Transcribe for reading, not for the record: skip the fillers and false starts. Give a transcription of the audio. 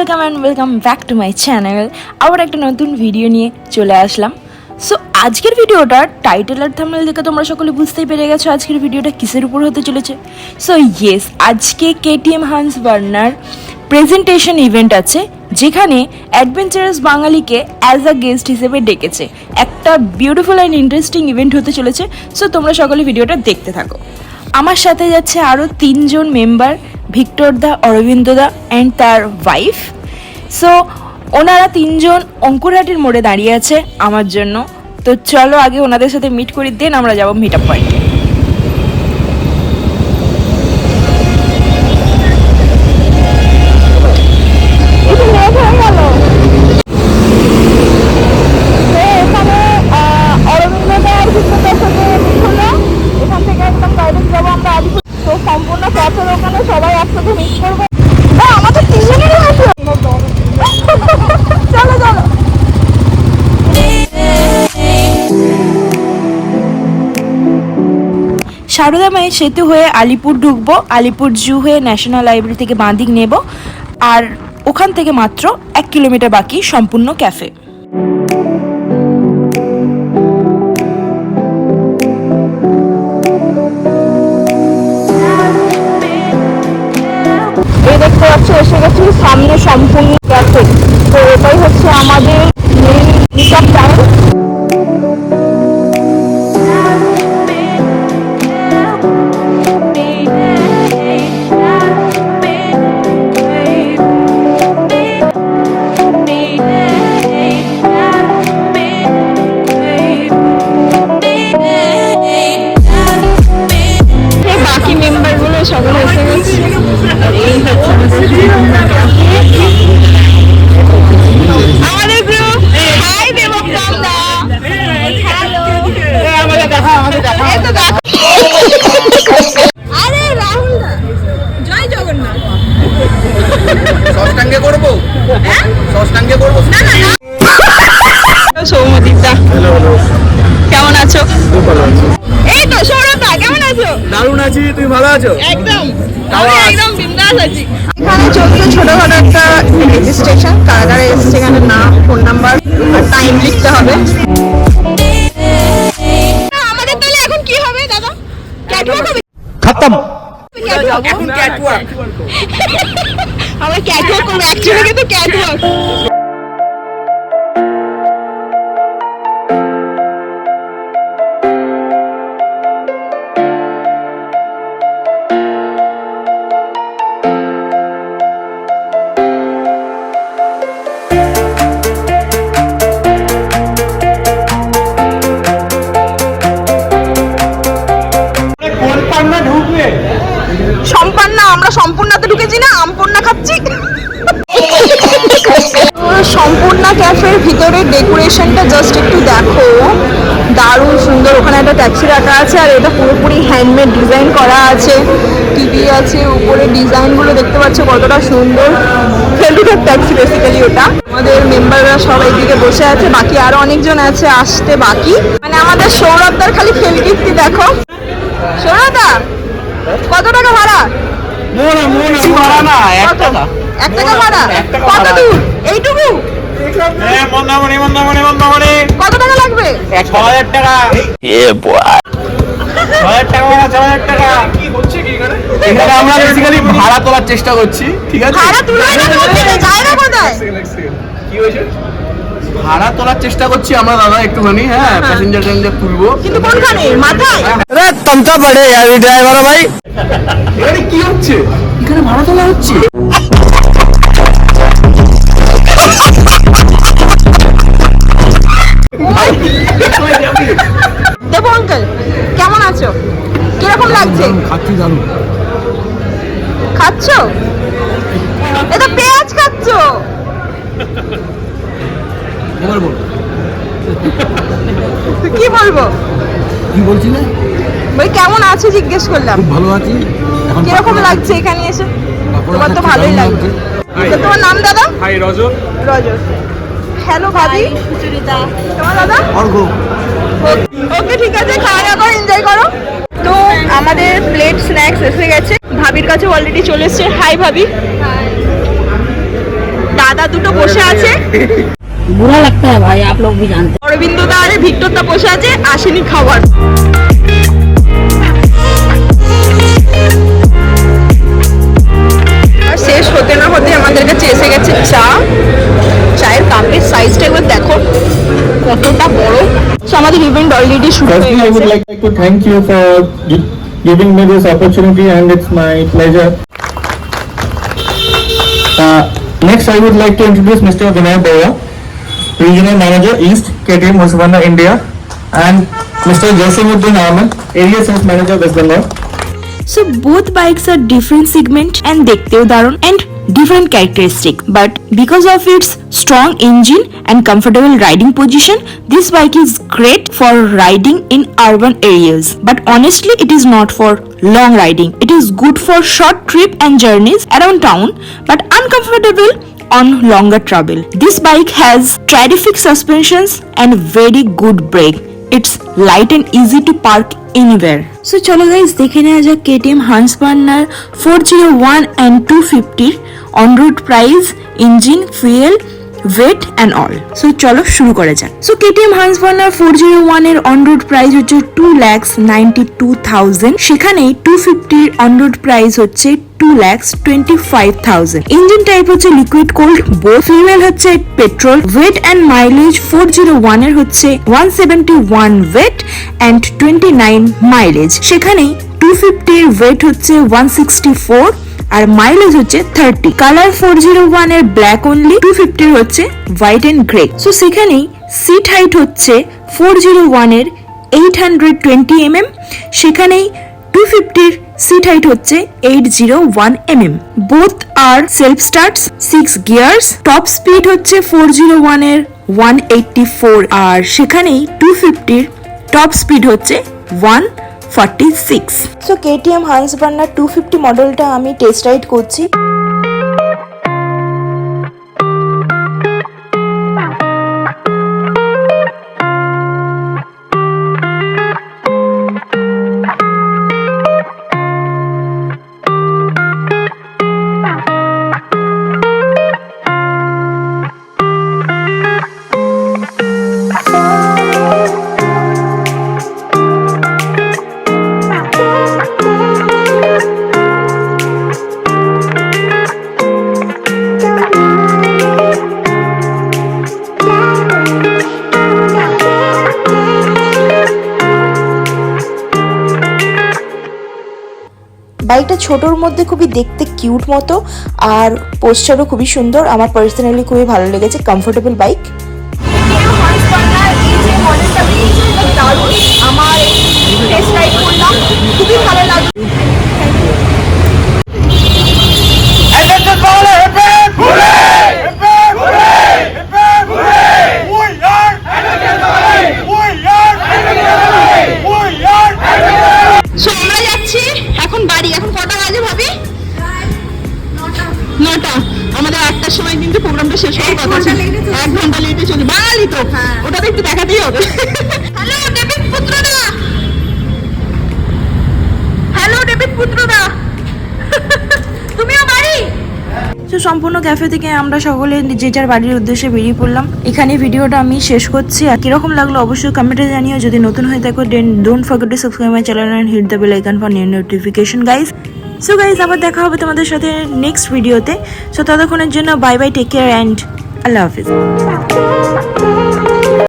Welcome back to my channel. আবার একটা নতুন ভিডিও নিয়ে চলে আসলাম। সো আজকের ভিডিওটা টাইটেল আর থাম্বনেল দেখে তোমরা সকলে বুঝতেই পেরে গেছো আজকের ভিডিওটা কিসের উপর হতে চলেছে। সো ইয়েস, আজকে KTM Hans Verner presentation event আছে, যেখানে অ্যাডভেঞ্চারাস বাঙালিকে অ্যাজ আ গেস্ট হিসেবে ডেকেছে। একটা বিউটিফুল অ্যান্ড ইন্টারেস্টিং ইভেন্ট হতে চলেছে। সো তোমরা সকলে ভিডিওটা দেখতে থাকো। আমার সাথে যাচ্ছে আরও 3 জন মেম্বার, ভিক্টর দা, অরবিন্দ দা অ্যান্ড তার ওয়াইফ। সো ওনারা 3 জন অঙ্কুরহাটির মোড়ে দাঁড়িয়ে আছে আমার জন্য। তো চলো আগে ওনাদের সাথে মিট করি, দেন আমরা যাবো মিট আপ পয়েন্টে। সম্পূর্ণ ক্যাফের ওখানে সবাই একসাথে মিট করবো। আমাদের 3 জনেরই আছে। চলো চলো। সারদা মায়ের সেতু হয়ে আলিপুর ঢুকবো, আলিপুর জু হয়ে ন্যাশনাল লাইব্রেরি থেকে বাঁ দিক নেব, আর ওখান থেকে মাত্র 1 কিলোমিটার বাকি সম্পূর্ণ ক্যাফে। এই দেখতে পাচ্ছ এসে গেছি সামনে সম্পূর্ণ ক্যাফে। তো এটাই হচ্ছে আমাদের মেইন মিটআপ টাইম। বাকি মেম্বারগুলো সকলে এসে গেছে। আমাদের গ্রুপ। হাই দেবপ্রম দা। হ্যালো। আমাদের দেখা। আরে রাহুল দা, জয় জগন্নাথ। সস্টাঙ্গে করব? হ্যাঁ সস্টাঙ্গে করব? না। সৌমদীপ দা, কেমন আছো? খুব ভালো আছি। এই তো সৌরভ দা, কেমন আছো? দারুণ আছি, তুমি ভালো আছো? একদম, আমি একদম বিন্দাস আছি। এখানে চলছে ছোটখাটো একটা রেজিস্ট্রেশন, কারা এসছে এখানে নাম, ফোন নাম্বার আর টাইম লিখতে হবে। আমাদের তাহলে এখন কি হবে দাদা? ক্যাটওয়াক হবে? খতম। এখন ক্যাটওয়াক। আমরা ক্যাটওয়াক করব, অ্যাকচুয়ালি কিন্তু ক্যাটওয়াক। সম্পন্না, আমরা সম্পূর্ণাতে ঢুকেছি না, আমপন্না খাচ্ছি। সম্পূর্ণা ক্যাফের ভিতরে ডেকোরেশনটা জাস্ট একটু দেখো, দারুণ সুন্দর। ওখানে একটা ট্যাক্সি রাখা আছে, আর এটা পুরোপুরি হ্যান্ডমেড ডিজাইন করা আছে। টিভি আছে, উপরে ডিজাইনগুলো দেখতে পাচ্ছ কতটা সুন্দর। ফেলুদার ট্যাক্সি বেসিক্যালি ওটা। আমাদের মেম্বাররা সবাই দিকে বসে আছে, বাকি আরো অনেকজন আছে আসতে বাকি। মানে আমাদের সৌরভদার খালি ফেলকিপ্তি দেখো। সৌরভদা, কত টাকা ভাড়া? ভাড়া না, 1 টাকা। 1 টাকা ভাড়া? কত দূর? এইটুকু? মন্দামণি। কত টাকা লাগবে? 6000 টাকা। 6000 টাকা। কি হচ্ছে কি এখানে? এখানে আমরা বেসিক্যালি ভাড়া তোলার চেষ্টা করছি, ঠিক আছে? ভাড়া তুলবে না বলতে জায়গা কোথায়? কি হয়েছে? ভাড়া তোলার চেষ্টা করছি আমরা দাদা একটুখানি, হ্যাঁ, প্যাসেঞ্জার তুলবো। কিন্তু কোনখানে? মাথায়? আরে তমতা পড়ে यार ये ড্রাইভার ভাই। এখানে কি হচ্ছে? এখানে ভাড়া তোলা হচ্ছে। দেবো আঙ্কেল, কেমন আছো? কিরকম লাগছে? খাচ্ছি জানো? খাচ্ছো? এটা পেঁয়াজ খাচ্ছো? এবার বল। কি বলবো? কি বলছি না? ভাই কেমন আছো জিজ্ঞেস করলাম। খুব ভালো আছি। এখন কিরকম লাগছে এখানে এসে? তোমার তো ভালোই লাগছে। তো তোমার নাম দাদা? হাই রজত। রজত। হ্যালো ভাবি। সুচরিতা। তোমার দাদা? অর্ঘ। ওকে ঠিক আছে, খাওয়া দাওয়া করো, এনজয় করো। তো আমাদের প্লেট স্ন্যাক্স এসে গেছে, ভাবির কাছে অলরেডি চলে এসছে। হাই ভাবি। দাদা দুটো বসে আছে, बुरा लगता है भाई, आप लोग भी जानते हैं। অরবিন্দ দা আর ভিক্টর দা বসে আছে, আসেনি খাবার। আর শেষ হতে না হতে আমাদের কাছে এসে গেছে চা। চায়ের কাপের সাইজটা একবার দেখো কতটা বড়। So, আমাদের ইভেন্ট অলরেডি শুরু হয়ে Firstly, I would গেছে। like to thank you for giving me this opportunity, and it's my pleasure. Next, I would like to introduce Mr. Vinay Boya, Regional Manager East, KTM Husqvarna India, and Mr. Jasimuddin Ahmed, Area Sales Manager West Bengal. So both bikes are different segment and দেখতেও দারুণ and different characteristic, but because of its strong engine and comfortable riding position, this bike is great for riding in urban areas, but honestly it is not for long riding. It is good for short trip and journeys around town, but uncomfortable on longer travel. This bike has terrific suspensions and very good brake. It's light and easy to park anywhere. So চলো guys দেখে নেওয়া যাক KTM Huntspanner 401 and 250 on road price, engine, fuel, weight and all. So চলো শুরু করা যাক। So KTM Huntspanner 401 এর on road price হচ্ছে 2,92,000, সেখানে 250 এর অন রোড প্রাইস হচ্ছে 2,25,000। ইঞ্জিন টাইপ হচ্ছে লিকুইড কোল্ড, বোথ ফুয়েল হচ্ছে পেট্রোল, ওয়েট এন্ড মাইলেজ 401 এর হচ্ছে 171 ওয়েট এন্ড 29 মাইলেজ, সেখানে 250 এর ওয়েট হচ্ছে 164 আর মাইলেজ হচ্ছে 30। কালার 401 এর ব্ল্যাক অনলি, 250 এর হচ্ছে হোয়াইট এন্ড গ্রে। সো সেখানেই সিট হাইট হচ্ছে 401 এর 820 mm, সেখানেই 250 এর সিট হাইট হচ্ছে 801 mm। বোথ আর self starts, 6 gears. Top speed হচ্ছে 401 এর 184 আর সেখানেই 250 এর টপ স্পিড হচ্ছে 146। সো KTM Huntspanner 250 মডেলটা আমি টেস্ট রাইড করছি। বাইকটা ছোটর মধ্যে খুবই দেখতে কিউট মতো আর পোস্টারও খুবই সুন্দর, আমার পার্সোনালি খুবই ভালো লেগেছে। Comfortable bike. আমার টেস্ট রাইড করলাম, খুবই ভালো লাগলো। আমরা যাচ্ছি এখন বাড়ি। এখন কটা বাজে ভাবি? 9টা। আমাদের 8টার সময় কিন্তু প্রোগ্রামটা শেষ হওয়ার কথা ছিল। 1 ঘন্টা লেটে চলে বাঙালি তো, ওটা তো একটু দেখাতেই হবে। হ্যালো ডেভিড পুত্রদা, হ্যালো ডেভিড পুত্রদা, তুমিও বাড়ি? তো সম্পূর্ণ ক্যাফে থেকে আমরা সকলে যে যার বাড়ির উদ্দেশ্যে বেরিয়ে পড়লাম। এখানে ভিডিওটা আমি শেষ করছি। আর কিরকম লাগলো অবশ্যই কমেন্টে জানিও। যদি নতুন হয়ে থাকো then don't forget to subscribe my channel and hit the bell icon for new notification guys. So guys আবার দেখা হবে তোমাদের সাথে নেক্সট ভিডিওতে। সো ততক্ষণের জন্য bye bye, take care and আল্লাহ হাফিজ।